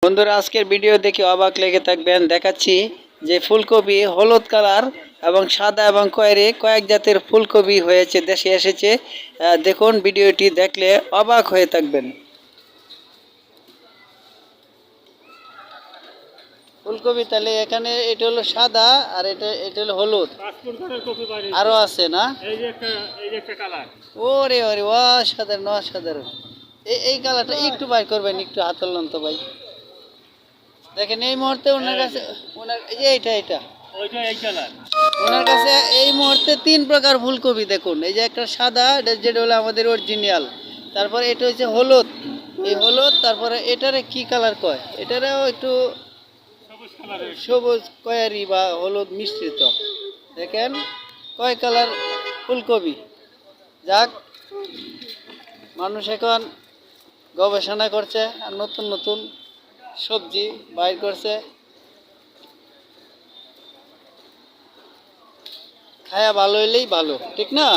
বন্ধুরা আজকের ভিডিও দেখে অবাক লেগে থাকবেন। দেখাচ্ছি যে ফুলকপি হলুদ কালার এবং সাদা এবং কয়েক জাতের ফুলকপি হয়েছে, দেশে এসেছে। দেখুন, ভিডিওটি দেখলে অবাক হয়ে থাকবেন। ফুলকপি তাহলে এখানে এটা হলো সাদা আর এটা হলো হলুদ, আরো আছে না? ওরে ওরে অসাধারণ অসাধারণ। এই কালারটা একটু বাইর করবেন, একটু হাত তুলুন তো ভাই। দেখেন এই মুহূর্তে ওনার কাছে এইটা ওনার কাছে এই মুহূর্তে 3 প্রকার ফুলকপি। দেখুন, এই যে একটা সাদা, যেটা হলো আমাদের অরিজিনাল, তারপরে এটা হচ্ছে হলুদ, এই হলুদ, তারপরে এটারে কি কালার কয়, এটারেও একটু সবুজ কয়ারি বা হলুদ মিশ্রিত। দেখেন কয় কালার ফুলকপি। যাক, মানুষ এখন গবেষণা করছে আর নতুন নতুন সবজি বাইর করছে। খায়া ভালো হইলেই ভালো, ঠিক না?